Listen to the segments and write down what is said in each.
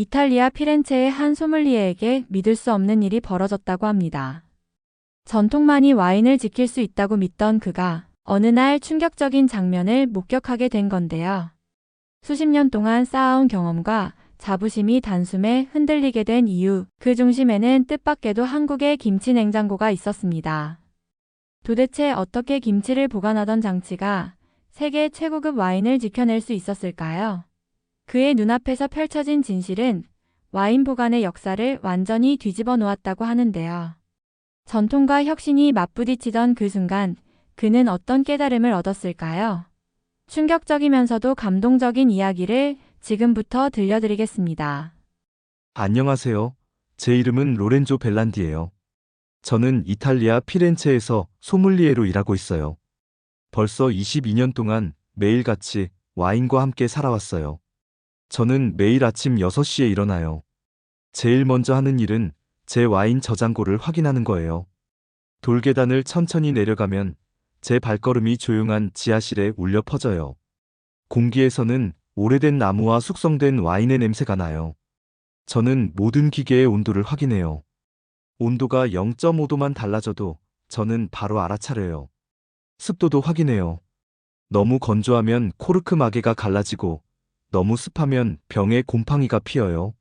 이탈리아 피렌체의 한 소믈리에에게 믿을 수 없는 일이 벌어졌다고 합니다. 전통만이 와인을 지킬 수 있다고 믿던 그가 어느 날 충격적인 장면을 목격하게 된 건데요. 수십 년 동안 쌓아온 경험과 자부심이 단숨에 흔들리게 된 이유, 그 중심에는 뜻밖에도 한국의 김치 냉장고가 있었습니다. 도대체 어떻게 김치를 보관하던 장치가 세계 최고급 와인을 지켜낼 수 있었을까요? 그의 눈앞에서 펼쳐진 진실은 와인 보관의 역사를 완전히 뒤집어 놓았다고 하는데요. 전통과 혁신이 맞부딪히던 그 순간, 그는 어떤 깨달음을 얻었을까요? 충격적이면서도 감동적인 이야기를 지금부터 들려드리겠습니다. 안녕하세요. 제 이름은 로렌조 벨란디예요. 저는 이탈리아 피렌체에서 소믈리에로 일하고 있어요. 벌써 22년 동안 매일같이 와인과 함께 살아왔어요. 저는 매일 아침 6시에 일어나요. 제일 먼저 하는 일은 제 와인 저장고를 확인하는 거예요. 돌계단을 천천히 내려가면 제 발걸음이 조용한 지하실에 울려 퍼져요. 공기에서는 오래된 나무와 숙성된 와인의 냄새가 나요. 저는 모든 기계의 온도를 확인해요. 온도가 0.5도만 달라져도 저는 바로 알아차려요. 습도도 확인해요. 너무 건조하면 코르크 마개가 갈라지고 너무 습하면 병에 곰팡이가 피어요.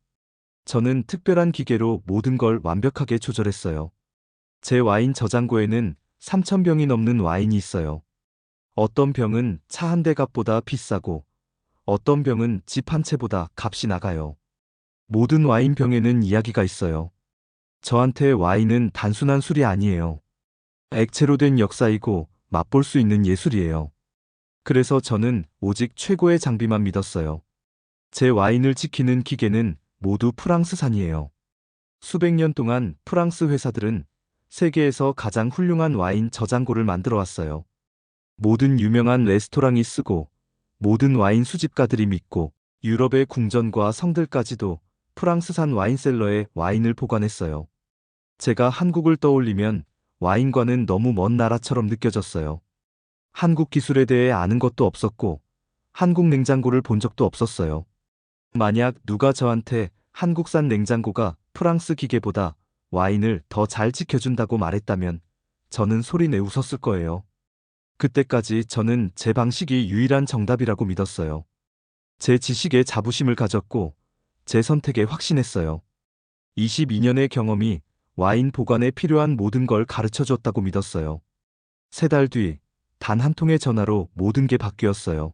저는 특별한 기계로 모든 걸 완벽하게 조절했어요. 제 와인 저장고에는 3,000병이 넘는 와인이 있어요. 어떤 병은 차 한 대 값보다 비싸고 어떤 병은 집 한 채보다 값이 나가요. 모든 와인 병에는 이야기가 있어요. 저한테 와인은 단순한 술이 아니에요. 액체로 된 역사이고 맛볼 수 있는 예술이에요. 그래서 저는 오직 최고의 장비만 믿었어요. 제 와인을 지키는 기계는 모두 프랑스산이에요. 수백 년 동안 프랑스 회사들은 세계에서 가장 훌륭한 와인 저장고를 만들어 왔어요. 모든 유명한 레스토랑이 쓰고 모든 와인 수집가들이 믿고 유럽의 궁전과 성들까지도 프랑스산 와인셀러에 와인을 보관했어요. 제가 한국을 떠올리면 와인과는 너무 먼 나라처럼 느껴졌어요. 한국 기술에 대해 아는 것도 없었고 한국 냉장고를 본 적도 없었어요. 만약 누가 저한테 한국산 냉장고가 프랑스 기계보다 와인을 더 잘 지켜준다고 말했다면 저는 소리내 웃었을 거예요. 그때까지 저는 제 방식이 유일한 정답이라고 믿었어요. 제 지식에 자부심을 가졌고 제 선택에 확신했어요. 22년의 경험이 와인 보관에 필요한 모든 걸 가르쳐 줬다고 믿었어요. 3달 뒤, 단 한 통의 전화로 모든 게 바뀌었어요.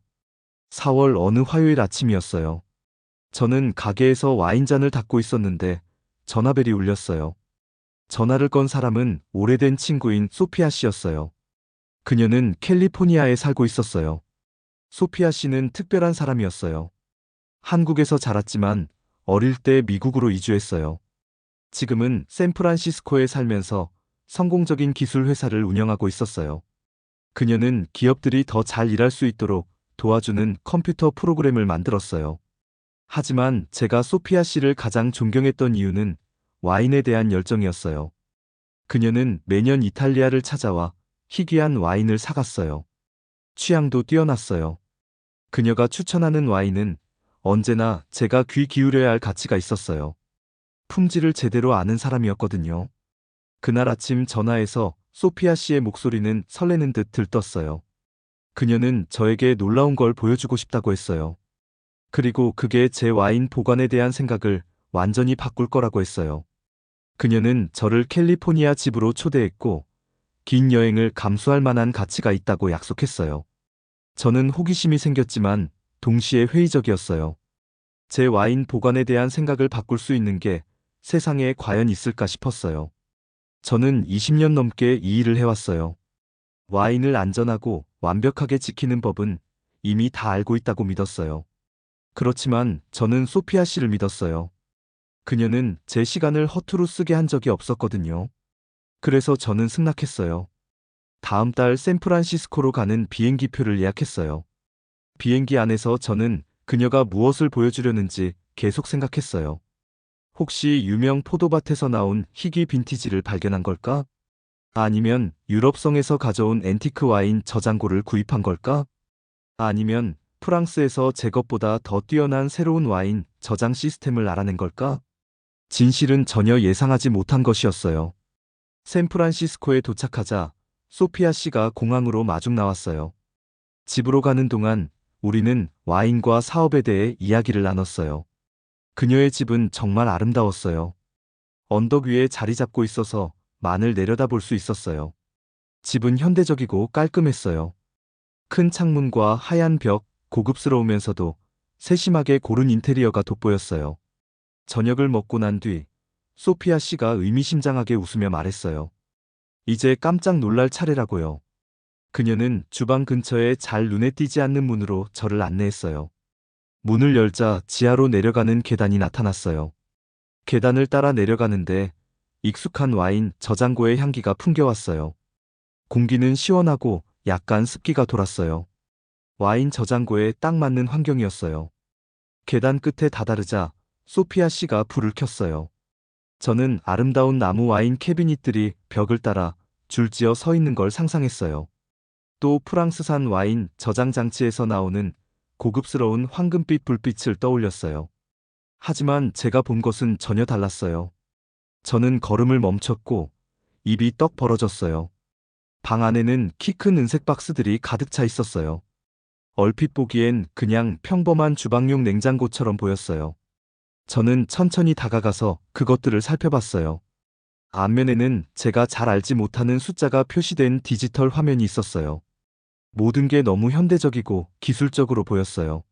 4월 어느 화요일 아침이었어요. 저는 가게에서 와인잔을 닦고 있었는데 전화벨이 울렸어요. 전화를 건 사람은 오래된 친구인 소피아 씨였어요. 그녀는 캘리포니아에 살고 있었어요. 소피아 씨는 특별한 사람이었어요. 한국에서 자랐지만 어릴 때 미국으로 이주했어요. 지금은 샌프란시스코에 살면서 성공적인 기술 회사를 운영하고 있었어요. 그녀는 기업들이 더 잘 일할 수 있도록 도와주는 컴퓨터 프로그램을 만들었어요. 하지만 제가 소피아 씨를 가장 존경했던 이유는 와인에 대한 열정이었어요. 그녀는 매년 이탈리아를 찾아와 희귀한 와인을 사갔어요. 취향도 뛰어났어요. 그녀가 추천하는 와인은 언제나 제가 귀 기울여야 할 가치가 있었어요. 품질을 제대로 아는 사람이었거든요. 그날 아침 전화에서 소피아 씨의 목소리는 설레는 듯 들떴어요. 그녀는 저에게 놀라운 걸 보여주고 싶다고 했어요. 그리고 그게 제 와인 보관에 대한 생각을 완전히 바꿀 거라고 했어요. 그녀는 저를 캘리포니아 집으로 초대했고 긴 여행을 감수할 만한 가치가 있다고 약속했어요. 저는 호기심이 생겼지만 동시에 회의적이었어요. 제 와인 보관에 대한 생각을 바꿀 수 있는 게 세상에 과연 있을까 싶었어요. 저는 20년 넘게 이 일을 해왔어요. 와인을 안전하고 완벽하게 지키는 법은 이미 다 알고 있다고 믿었어요. 그렇지만 저는 소피아 씨를 믿었어요. 그녀는 제 시간을 허투루 쓰게 한 적이 없었거든요. 그래서 저는 승낙했어요. 다음 달 샌프란시스코로 가는 비행기표를 예약했어요. 비행기 안에서 저는 그녀가 무엇을 보여주려는지 계속 생각했어요. 혹시 유명 포도밭에서 나온 희귀 빈티지를 발견한 걸까? 아니면 유럽성에서 가져온 앤티크 와인 저장고를 구입한 걸까? 아니면 프랑스에서 제 것보다 더 뛰어난 새로운 와인 저장 시스템을 알아낸 걸까? 진실은 전혀 예상하지 못한 것이었어요. 샌프란시스코에 도착하자 소피아 씨가 공항으로 마중 나왔어요. 집으로 가는 동안 우리는 와인과 사업에 대해 이야기를 나눴어요. 그녀의 집은 정말 아름다웠어요. 언덕 위에 자리 잡고 있어서 만을 내려다볼 수 있었어요. 집은 현대적이고 깔끔했어요. 큰 창문과 하얀 벽, 고급스러우면서도 세심하게 고른 인테리어가 돋보였어요. 저녁을 먹고 난 뒤 소피아 씨가 의미심장하게 웃으며 말했어요. 이제 깜짝 놀랄 차례라고요. 그녀는 주방 근처에 잘 눈에 띄지 않는 문으로 저를 안내했어요. 문을 열자 지하로 내려가는 계단이 나타났어요. 계단을 따라 내려가는데 익숙한 와인 저장고의 향기가 풍겨왔어요. 공기는 시원하고 약간 습기가 돌았어요. 와인 저장고에 딱 맞는 환경이었어요. 계단 끝에 다다르자 소피아 씨가 불을 켰어요. 저는 아름다운 나무 와인 캐비닛들이 벽을 따라 줄지어 서 있는 걸 상상했어요. 또 프랑스산 와인 저장 장치에서 나오는 고급스러운 황금빛 불빛을 떠올렸어요. 하지만 제가 본 것은 전혀 달랐어요. 저는 걸음을 멈췄고 입이 떡 벌어졌어요. 방 안에는 키 큰 은색 박스들이 가득 차 있었어요. 얼핏 보기엔 그냥 평범한 주방용 냉장고처럼 보였어요. 저는 천천히 다가가서 그것들을 살펴봤어요. 앞면에는 제가 잘 알지 못하는 숫자가 표시된 디지털 화면이 있었어요. 모든 게 너무 현대적이고 기술적으로 보였어요.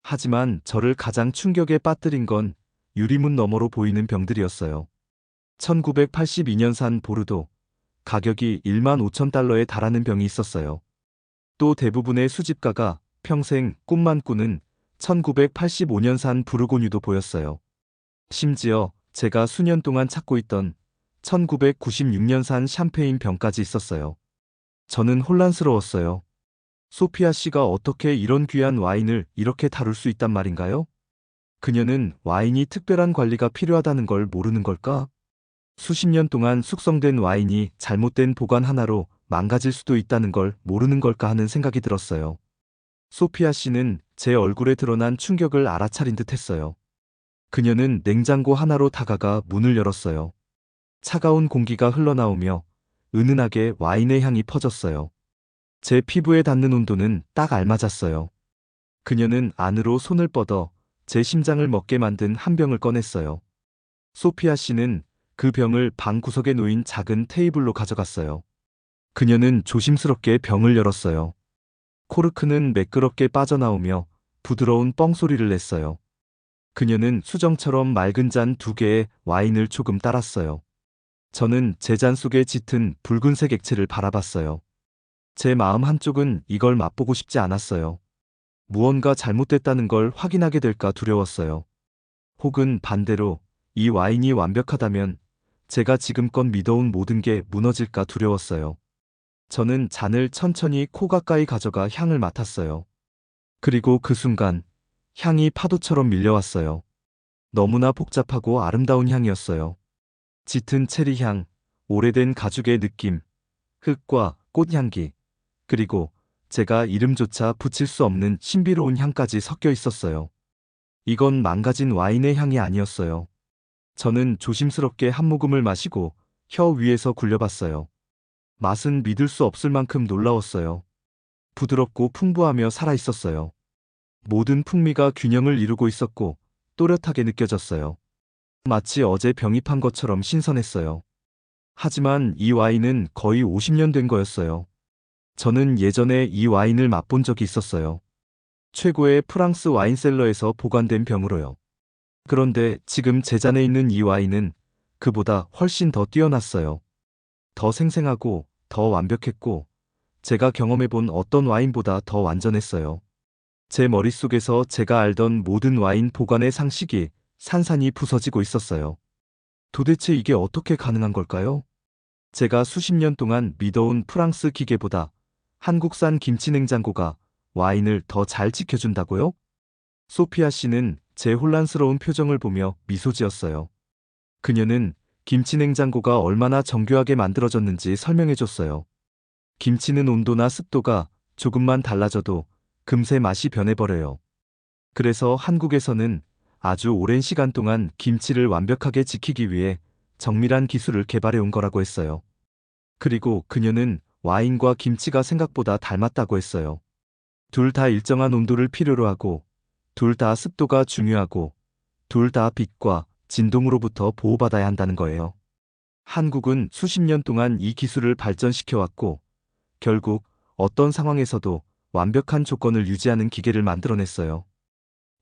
하지만 저를 가장 충격에 빠뜨린 건 유리문 너머로 보이는 병들이었어요. 1982년산 보르도, 가격이 15,000달러에 달하는 병이 있었어요. 또 대부분의 수집가가 평생 꿈만 꾸는 1985년산 부르고뉴도 보였어요. 심지어 제가 수년 동안 찾고 있던 1996년산 샴페인 병까지 있었어요. 저는 혼란스러웠어요. 소피아 씨가 어떻게 이런 귀한 와인을 이렇게 다룰 수 있단 말인가요? 그녀는 와인이 특별한 관리가 필요하다는 걸 모르는 걸까? 수십 년 동안 숙성된 와인이 잘못된 보관 하나로 망가질 수도 있다는 걸 모르는 걸까 하는 생각이 들었어요. 소피아 씨는 제 얼굴에 드러난 충격을 알아차린 듯 했어요. 그녀는 냉장고 하나로 다가가 문을 열었어요. 차가운 공기가 흘러나오며 은은하게 와인의 향이 퍼졌어요. 제 피부에 닿는 온도는 딱 알맞았어요. 그녀는 안으로 손을 뻗어 제 심장을 먹게 만든 한 병을 꺼냈어요. 소피아 씨는 그 병을 방 구석에 놓인 작은 테이블로 가져갔어요. 그녀는 조심스럽게 병을 열었어요. 코르크는 매끄럽게 빠져나오며 부드러운 뻥 소리를 냈어요. 그녀는 수정처럼 맑은 잔 2개에 와인을 조금 따랐어요. 저는 제 잔 속에 짙은 붉은색 액체를 바라봤어요. 제 마음 한쪽은 이걸 맛보고 싶지 않았어요. 무언가 잘못됐다는 걸 확인하게 될까 두려웠어요. 혹은 반대로 이 와인이 완벽하다면 제가 지금껏 믿어온 모든 게 무너질까 두려웠어요. 저는 잔을 천천히 코 가까이 가져가 향을 맡았어요. 그리고 그 순간 향이 파도처럼 밀려왔어요. 너무나 복잡하고 아름다운 향이었어요. 짙은 체리향, 오래된 가죽의 느낌, 흙과 꽃향기, 그리고 제가 이름조차 붙일 수 없는 신비로운 향까지 섞여 있었어요. 이건 망가진 와인의 향이 아니었어요. 저는 조심스럽게 한 모금을 마시고 혀 위에서 굴려봤어요. 맛은 믿을 수 없을 만큼 놀라웠어요. 부드럽고 풍부하며 살아있었어요. 모든 풍미가 균형을 이루고 있었고 또렷하게 느껴졌어요. 마치 어제 병입한 것처럼 신선했어요. 하지만 이 와인은 거의 50년 된 거였어요. 저는 예전에 이 와인을 맛본 적이 있었어요. 최고의 프랑스 와인셀러에서 보관된 병으로요. 그런데 지금 제 잔에 있는 이 와인은 그보다 훨씬 더 뛰어났어요. 더 생생하고 더 완벽했고 제가 경험해본 어떤 와인보다 더 완전했어요. 제 머릿속에서 제가 알던 모든 와인 보관의 상식이 산산이 부서지고 있었어요. 도대체 이게 어떻게 가능한 걸까요? 제가 수십 년 동안 믿어온 프랑스 기계보다 한국산 김치 냉장고가 와인을 더 잘 지켜준다고요? 소피아 씨는 제 혼란스러운 표정을 보며 미소 지었어요. 그녀는 김치 냉장고가 얼마나 정교하게 만들어졌는지 설명해줬어요. 김치는 온도나 습도가 조금만 달라져도 금세 맛이 변해버려요. 그래서 한국에서는 아주 오랜 시간 동안 김치를 완벽하게 지키기 위해 정밀한 기술을 개발해 온 거라고 했어요. 그리고 그녀는 와인과 김치가 생각보다 닮았다고 했어요. 둘 다 일정한 온도를 필요로 하고, 둘 다 습도가 중요하고, 둘 다 빛과 진동으로부터 보호받아야 한다는 거예요. 한국은 수십 년 동안 이 기술을 발전시켜 왔고, 결국 어떤 상황에서도 완벽한 조건을 유지하는 기계를 만들어냈어요.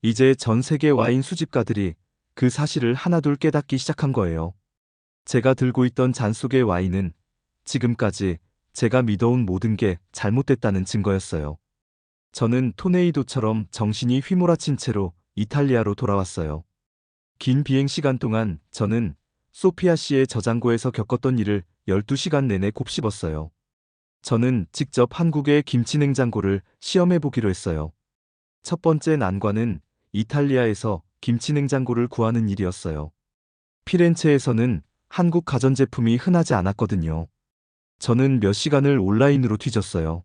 이제 전 세계 와인 수집가들이 그 사실을 하나둘 깨닫기 시작한 거예요. 제가 들고 있던 잔 속의 와인은 지금까지 제가 믿어온 모든 게 잘못됐다는 증거였어요. 저는 토네이도처럼 정신이 휘몰아친 채로 이탈리아로 돌아왔어요. 긴 비행 시간 동안 저는 소피아 씨의 저장고에서 겪었던 일을 12시간 내내 곱씹었어요. 저는 직접 한국의 김치 냉장고를 시험해 보기로 했어요. 첫 번째 난관은 이탈리아에서 김치 냉장고를 구하는 일이었어요. 피렌체에서는 한국 가전제품이 흔하지 않았거든요. 저는 몇 시간을 온라인으로 뒤졌어요.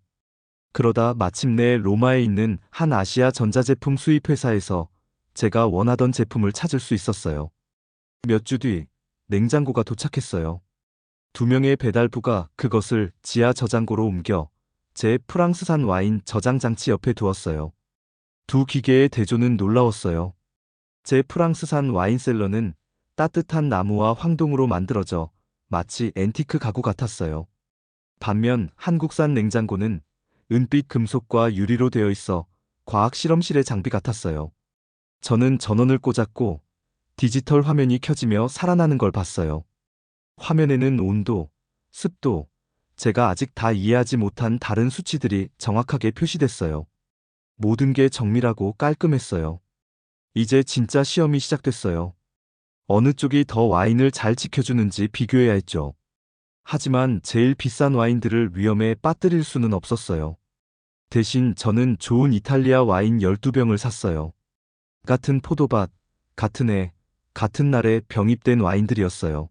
그러다 마침내 로마에 있는 한 아시아 전자제품 수입 회사에서 제가 원하던 제품을 찾을 수 있었어요. 몇 주 뒤 냉장고가 도착했어요. 2명의 배달부가 그것을 지하 저장고로 옮겨 제 프랑스산 와인 저장 장치 옆에 두었어요. 두 기계의 대조는 놀라웠어요. 제 프랑스산 와인셀러는 따뜻한 나무와 황동으로 만들어져 마치 앤티크 가구 같았어요. 반면 한국산 냉장고는 은빛 금속과 유리로 되어 있어 과학 실험실의 장비 같았어요. 저는 전원을 꽂았고 디지털 화면이 켜지며 살아나는 걸 봤어요. 화면에는 온도, 습도, 제가 아직 다 이해하지 못한 다른 수치들이 정확하게 표시됐어요. 모든 게 정밀하고 깔끔했어요. 이제 진짜 시험이 시작됐어요. 어느 쪽이 더 와인을 잘 지켜주는지 비교해야 했죠. 하지만 제일 비싼 와인들을 위험에 빠뜨릴 수는 없었어요. 대신 저는 좋은 이탈리아 와인 12병을 샀어요. 같은 포도밭, 같은 해, 같은 날에 병입된 와인들이었어요.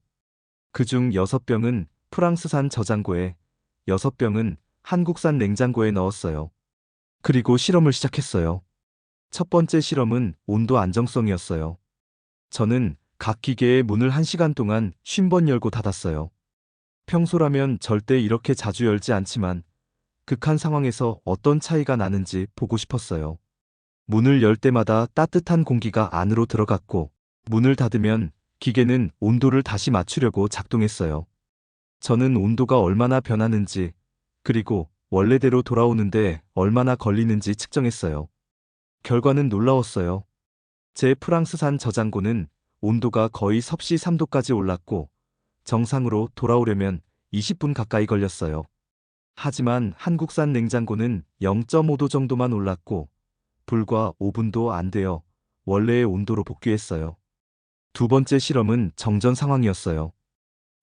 그중 6병은 프랑스산 저장고에, 6병은 한국산 냉장고에 넣었어요. 그리고 실험을 시작했어요. 첫 번째 실험은 온도 안정성이었어요. 저는 각 기계의 문을 1시간 동안 50번 열고 닫았어요. 평소라면 절대 이렇게 자주 열지 않지만 극한 상황에서 어떤 차이가 나는지 보고 싶었어요. 문을 열 때마다 따뜻한 공기가 안으로 들어갔고, 문을 닫으면 기계는 온도를 다시 맞추려고 작동했어요. 저는 온도가 얼마나 변하는지, 그리고 원래대로 돌아오는데 얼마나 걸리는지 측정했어요. 결과는 놀라웠어요. 제 프랑스산 저장고는 온도가 거의 섭씨 3도까지 올랐고, 정상으로 돌아오려면 20분 가까이 걸렸어요. 하지만 한국산 냉장고는 0.5도 정도만 올랐고, 불과 5분도 안 되어 원래의 온도로 복귀했어요. 두 번째 실험은 정전 상황이었어요.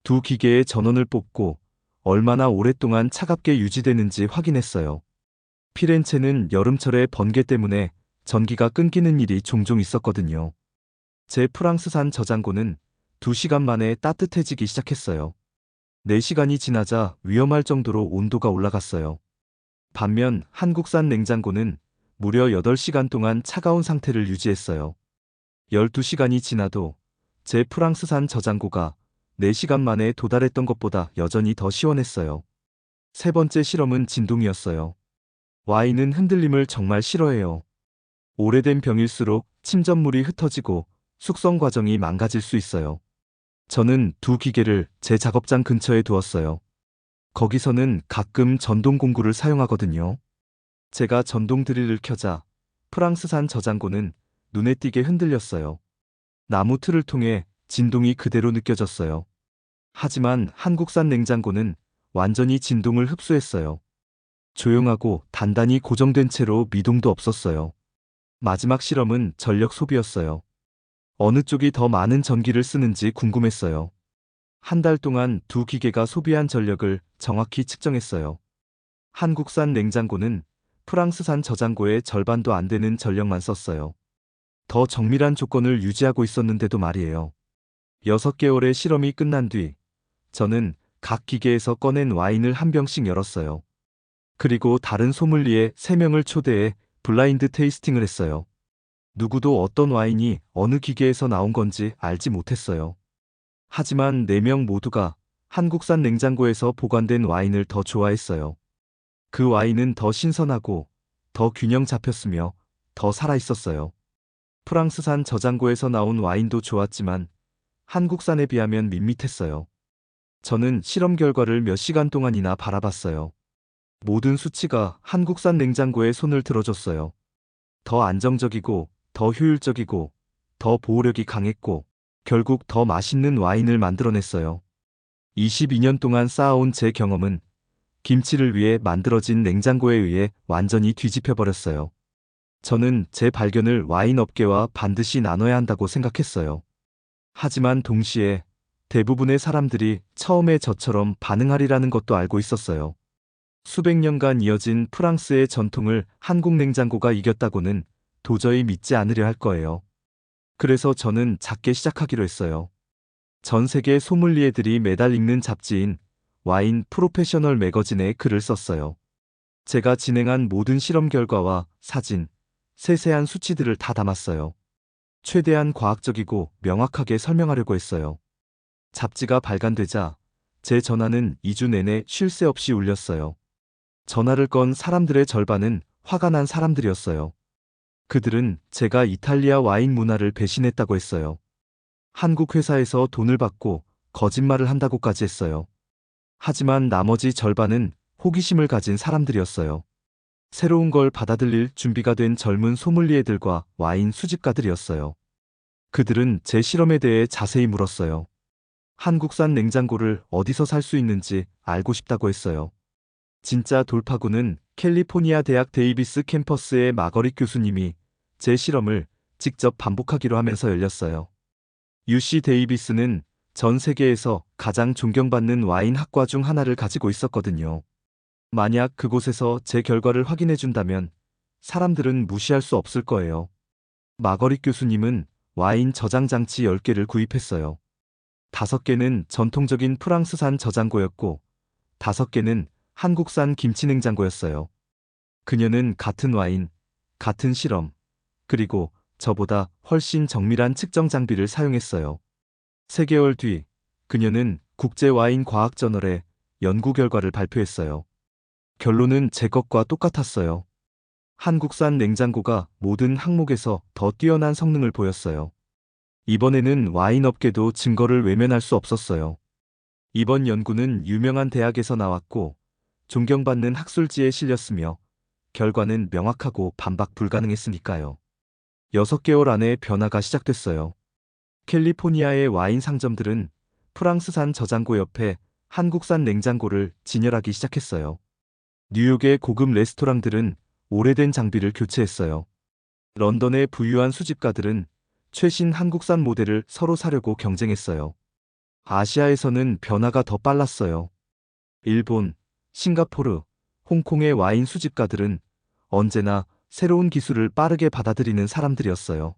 두 기계의 전원을 뽑고 얼마나 오랫동안 차갑게 유지되는지 확인했어요. 피렌체는 여름철에 번개 때문에 전기가 끊기는 일이 종종 있었거든요. 제 프랑스산 저장고는 2시간 만에 따뜻해지기 시작했어요. 4시간이 지나자 위험할 정도로 온도가 올라갔어요. 반면 한국산 냉장고는 무려 8시간 동안 차가운 상태를 유지했어요. 12시간이 지나도 제 프랑스산 저장고가 4시간 만에 도달했던 것보다 여전히 더 시원했어요. 세 번째 실험은 진동이었어요. 와인은 흔들림을 정말 싫어해요. 오래된 병일수록 침전물이 흩어지고 숙성 과정이 망가질 수 있어요. 저는 두 기계를 제 작업장 근처에 두었어요. 거기서는 가끔 전동 공구를 사용하거든요. 제가 전동 드릴을 켜자 프랑스산 저장고는 눈에 띄게 흔들렸어요. 나무 틀을 통해 진동이 그대로 느껴졌어요. 하지만 한국산 냉장고는 완전히 진동을 흡수했어요. 조용하고 단단히 고정된 채로 미동도 없었어요. 마지막 실험은 전력 소비였어요. 어느 쪽이 더 많은 전기를 쓰는지 궁금했어요. 한 달 동안 두 기계가 소비한 전력을 정확히 측정했어요. 한국산 냉장고는 프랑스산 저장고의 절반도 안 되는 전력만 썼어요. 더 정밀한 조건을 유지하고 있었는데도 말이에요. 6개월의 실험이 끝난 뒤, 저는 각 기계에서 꺼낸 와인을 한 병씩 열었어요. 그리고 다른 소믈리에 3명을 초대해 블라인드 테이스팅을 했어요. 누구도 어떤 와인이 어느 기계에서 나온 건지 알지 못했어요. 하지만 4명 모두가 한국산 냉장고에서 보관된 와인을 더 좋아했어요. 그 와인은 더 신선하고 더 균형 잡혔으며 더 살아있었어요. 프랑스산 저장고에서 나온 와인도 좋았지만 한국산에 비하면 밋밋했어요. 저는 실험 결과를 몇 시간 동안이나 바라봤어요. 모든 수치가 한국산 냉장고에 손을 들어줬어요. 더 안정적이고 더 효율적이고 더 보호력이 강했고 결국 더 맛있는 와인을 만들어냈어요. 22년 동안 쌓아온 제 경험은 김치를 위해 만들어진 냉장고에 의해 완전히 뒤집혀버렸어요. 저는 제 발견을 와인 업계와 반드시 나눠야 한다고 생각했어요. 하지만 동시에 대부분의 사람들이 처음에 저처럼 반응하리라는 것도 알고 있었어요. 수백 년간 이어진 프랑스의 전통을 한국 냉장고가 이겼다고는 도저히 믿지 않으려 할 거예요. 그래서 저는 작게 시작하기로 했어요. 전 세계 소믈리에들이 매달 읽는 잡지인 와인 프로페셔널 매거진에 글을 썼어요. 제가 진행한 모든 실험 결과와 사진, 세세한 수치들을 다 담았어요. 최대한 과학적이고 명확하게 설명하려고 했어요. 잡지가 발간되자 제 전화는 2주 내내 쉴 새 없이 울렸어요. 전화를 건 사람들의 절반은 화가 난 사람들이었어요. 그들은 제가 이탈리아 와인 문화를 배신했다고 했어요. 한국 회사에서 돈을 받고 거짓말을 한다고까지 했어요. 하지만 나머지 절반은 호기심을 가진 사람들이었어요. 새로운 걸 받아들일 준비가 된 젊은 소믈리에들과 와인 수집가들이었어요. 그들은 제 실험에 대해 자세히 물었어요. 한국산 냉장고를 어디서 살 수 있는지 알고 싶다고 했어요. 진짜 돌파구는 캘리포니아 대학 데이비스 캠퍼스의 마거릿 교수님이 제 실험을 직접 반복하기로 하면서 열렸어요. UC 데이비스는 전 세계에서 가장 존경받는 와인 학과 중 하나를 가지고 있었거든요. 만약 그곳에서 제 결과를 확인해 준다면 사람들은 무시할 수 없을 거예요. 마거릿 교수님은 와인 저장 장치 10개를 구입했어요. 5개는 전통적인 프랑스산 저장고였고 5개는 한국산 김치 냉장고였어요. 그녀는 같은 와인, 같은 실험, 그리고 저보다 훨씬 정밀한 측정 장비를 사용했어요. 3개월 뒤, 그녀는 국제 와인 과학 저널에 연구 결과를 발표했어요. 결론은 제 것과 똑같았어요. 한국산 냉장고가 모든 항목에서 더 뛰어난 성능을 보였어요. 이번에는 와인 업계도 증거를 외면할 수 없었어요. 이번 연구는 유명한 대학에서 나왔고 존경받는 학술지에 실렸으며 결과는 명확하고 반박 불가능했으니까요. 6개월 안에 변화가 시작됐어요. 캘리포니아의 와인 상점들은 프랑스산 저장고 옆에 한국산 냉장고를 진열하기 시작했어요. 뉴욕의 고급 레스토랑들은 오래된 장비를 교체했어요. 런던의 부유한 수집가들은 최신 한국산 모델을 서로 사려고 경쟁했어요. 아시아에서는 변화가 더 빨랐어요. 일본, 싱가포르, 홍콩의 와인 수집가들은 언제나 새로운 기술을 빠르게 받아들이는 사람들이었어요.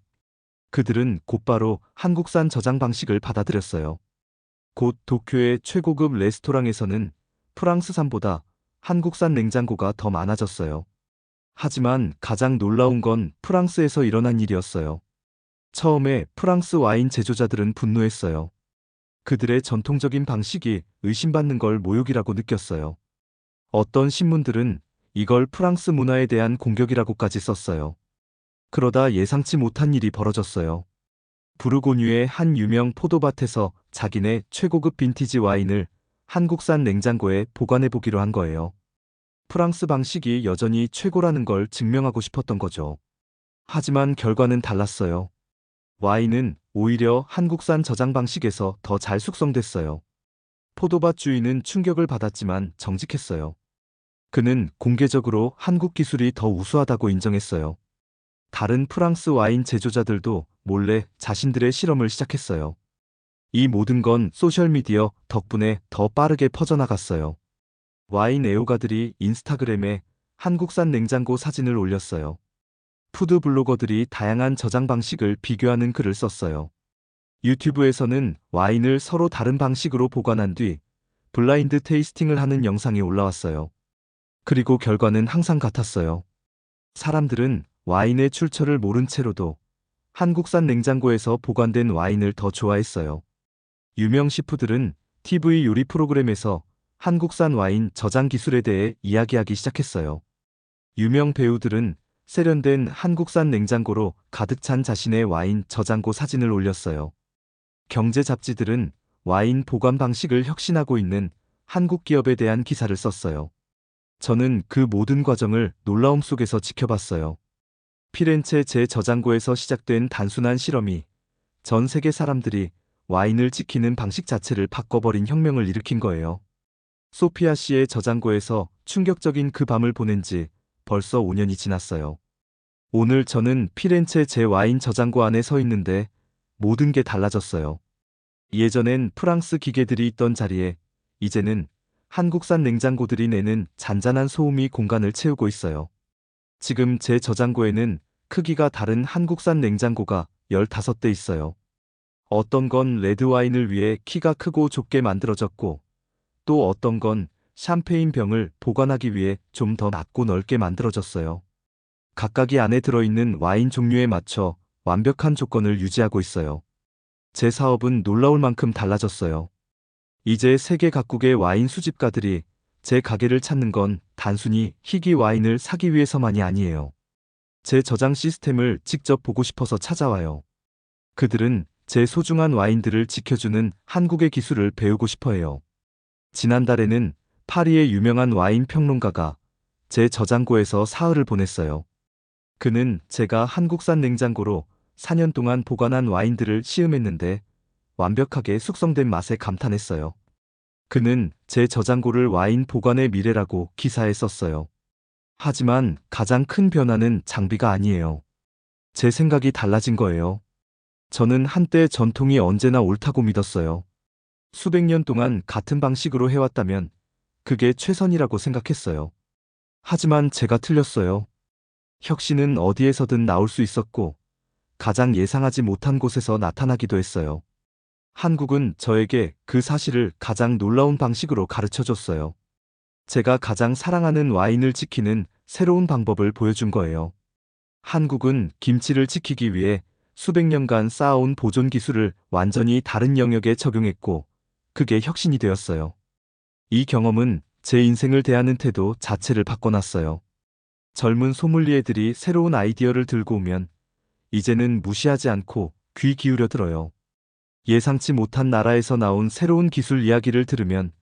그들은 곧바로 한국산 저장 방식을 받아들였어요. 곧 도쿄의 최고급 레스토랑에서는 프랑스산보다 한국산 냉장고가 더 많아졌어요. 하지만 가장 놀라운 건 프랑스에서 일어난 일이었어요. 처음에 프랑스 와인 제조자들은 분노했어요. 그들의 전통적인 방식이 의심받는 걸 모욕이라고 느꼈어요. 어떤 신문들은 이걸 프랑스 문화에 대한 공격이라고까지 썼어요. 그러다 예상치 못한 일이 벌어졌어요. 부르고뉴의 한 유명 포도밭에서 자기네 최고급 빈티지 와인을 한국산 냉장고에 보관해 보기로 한 거예요. 프랑스 방식이 여전히 최고라는 걸 증명하고 싶었던 거죠. 하지만 결과는 달랐어요. 와인은 오히려 한국산 저장 방식에서 더 잘 숙성됐어요. 포도밭 주인은 충격을 받았지만 정직했어요. 그는 공개적으로 한국 기술이 더 우수하다고 인정했어요. 다른 프랑스 와인 제조자들도 몰래 자신들의 실험을 시작했어요. 이 모든 건 소셜미디어 덕분에 더 빠르게 퍼져나갔어요. 와인 애호가들이 인스타그램에 한국산 냉장고 사진을 올렸어요. 푸드 블로거들이 다양한 저장 방식을 비교하는 글을 썼어요. 유튜브에서는 와인을 서로 다른 방식으로 보관한 뒤 블라인드 테이스팅을 하는 영상이 올라왔어요. 그리고 결과는 항상 같았어요. 사람들은 와인의 출처를 모른 채로도 한국산 냉장고에서 보관된 와인을 더 좋아했어요. 유명 시푸들은 TV 요리 프로그램에서 한국산 와인 저장 기술에 대해 이야기하기 시작했어요. 유명 배우들은 세련된 한국산 냉장고로 가득 찬 자신의 와인 저장고 사진을 올렸어요. 경제 잡지들은 와인 보관 방식을 혁신하고 있는 한국 기업에 대한 기사를 썼어요. 저는 그 모든 과정을 놀라움 속에서 지켜봤어요. 피렌체 제 저장고에서 시작된 단순한 실험이 전 세계 사람들이 와인을 지키는 방식 자체를 바꿔버린 혁명을 일으킨 거예요. 소피아 씨의 저장고에서 충격적인 그 밤을 보낸 지 벌써 5년이 지났어요. 오늘 저는 피렌체 제 와인 저장고 안에 서 있는데 모든 게 달라졌어요. 예전엔 프랑스 기계들이 있던 자리에 이제는 한국산 냉장고들이 내는 잔잔한 소음이 공간을 채우고 있어요. 지금 제 저장고에는 크기가 다른 한국산 냉장고가 15대 있어요. 어떤 건 레드와인을 위해 키가 크고 좁게 만들어졌고, 또 어떤 건 샴페인 병을 보관하기 위해 좀 더 낮고 넓게 만들어졌어요. 각각이 안에 들어있는 와인 종류에 맞춰 완벽한 조건을 유지하고 있어요. 제 사업은 놀라울 만큼 달라졌어요. 이제 세계 각국의 와인 수집가들이 제 가게를 찾는 건 단순히 희귀 와인을 사기 위해서만이 아니에요. 제 저장 시스템을 직접 보고 싶어서 찾아와요. 그들은 제 소중한 와인들을 지켜주는 한국의 기술을 배우고 싶어 해요. 지난달에는 파리의 유명한 와인 평론가가 제 저장고에서 사흘을 보냈어요. 그는 제가 한국산 냉장고로 4년 동안 보관한 와인들을 시음했는데 완벽하게 숙성된 맛에 감탄했어요. 그는 제 저장고를 와인 보관의 미래라고 기사에 썼어요. 하지만 가장 큰 변화는 장비가 아니에요. 제 생각이 달라진 거예요. 저는 한때 전통이 언제나 옳다고 믿었어요. 수백 년 동안 같은 방식으로 해왔다면 그게 최선이라고 생각했어요. 하지만 제가 틀렸어요. 혁신은 어디에서든 나올 수 있었고 가장 예상하지 못한 곳에서 나타나기도 했어요. 한국은 저에게 그 사실을 가장 놀라운 방식으로 가르쳐줬어요. 제가 가장 사랑하는 와인을 지키는 새로운 방법을 보여준 거예요. 한국은 김치를 지키기 위해 수백 년간 쌓아온 보존 기술을 완전히 다른 영역에 적용했고 그게 혁신이 되었어요. 이 경험은 제 인생을 대하는 태도 자체를 바꿔놨어요. 젊은 소믈리에들이 새로운 아이디어를 들고 오면 이제는 무시하지 않고 귀 기울여 들어요. 예상치 못한 나라에서 나온 새로운 기술 이야기를 들으면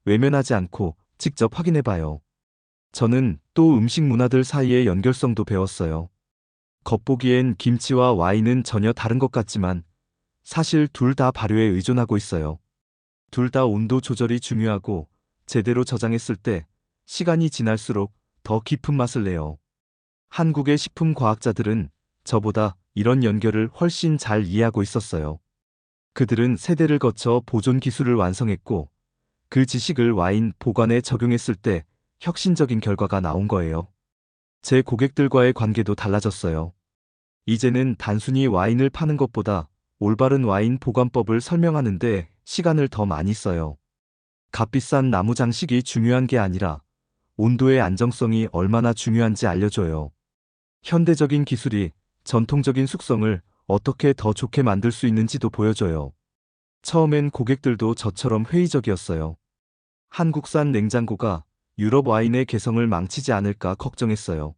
외면하지 않고 직접 확인해봐요. 저는 또 음식 문화들 사이의 연결성도 배웠어요. 겉보기엔 김치와 와인은 전혀 다른 것 같지만 사실 둘 다 발효에 의존하고 있어요. 둘 다 온도 조절이 중요하고 제대로 저장했을 때 시간이 지날수록 더 깊은 맛을 내요. 한국의 식품 과학자들은 저보다 이런 연결을 훨씬 잘 이해하고 있었어요. 그들은 세대를 거쳐 보존 기술을 완성했고 그 지식을 와인 보관에 적용했을 때 혁신적인 결과가 나온 거예요. 제 고객들과의 관계도 달라졌어요. 이제는 단순히 와인을 파는 것보다 올바른 와인 보관법을 설명하는데 시간을 더 많이 써요. 값비싼 나무 장식이 중요한 게 아니라 온도의 안정성이 얼마나 중요한지 알려줘요. 현대적인 기술이 전통적인 숙성을 어떻게 더 좋게 만들 수 있는지도 보여줘요. 처음엔 고객들도 저처럼 회의적이었어요. 한국산 냉장고가 유럽 와인의 개성을 망치지 않을까 걱정했어요.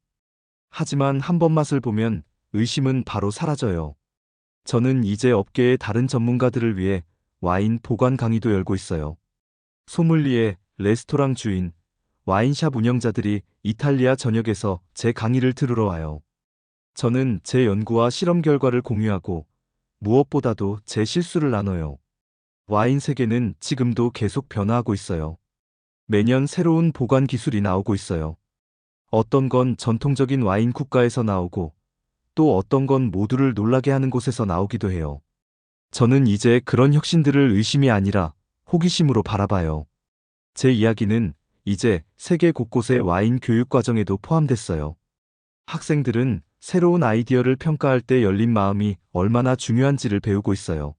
하지만 한 번 맛을 보면 의심은 바로 사라져요. 저는 이제 업계의 다른 전문가들을 위해 와인 보관 강의도 열고 있어요. 소믈리에, 레스토랑 주인, 와인샵 운영자들이 이탈리아 전역에서 제 강의를 들으러 와요. 저는 제 연구와 실험 결과를 공유하고 무엇보다도 제 실수를 나눠요. 와인 세계는 지금도 계속 변화하고 있어요. 매년 새로운 보관 기술이 나오고 있어요. 어떤 건 전통적인 와인 국가에서 나오고 또 어떤 건 모두를 놀라게 하는 곳에서 나오기도 해요. 저는 이제 그런 혁신들을 의심이 아니라 호기심으로 바라봐요. 제 이야기는 이제 세계 곳곳의 와인 교육 과정에도 포함됐어요. 학생들은 새로운 아이디어를 평가할 때 열린 마음이 얼마나 중요한지를 배우고 있어요.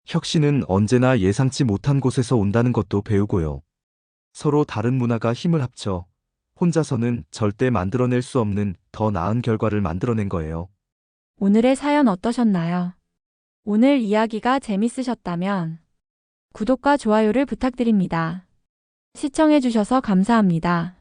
혁신은 언제나 예상치 못한 곳에서 온다는 것도 배우고요. 서로 다른 문화가 힘을 합쳐 혼자서는 절대 만들어낼 수 없는 더 더 나은 결과를 만들어낸 거예요. 오늘의 사연 어떠셨나요? 오늘 이야기가 재밌으셨다면 구독과 좋아요를 부탁드립니다. 시청해주셔서 감사합니다.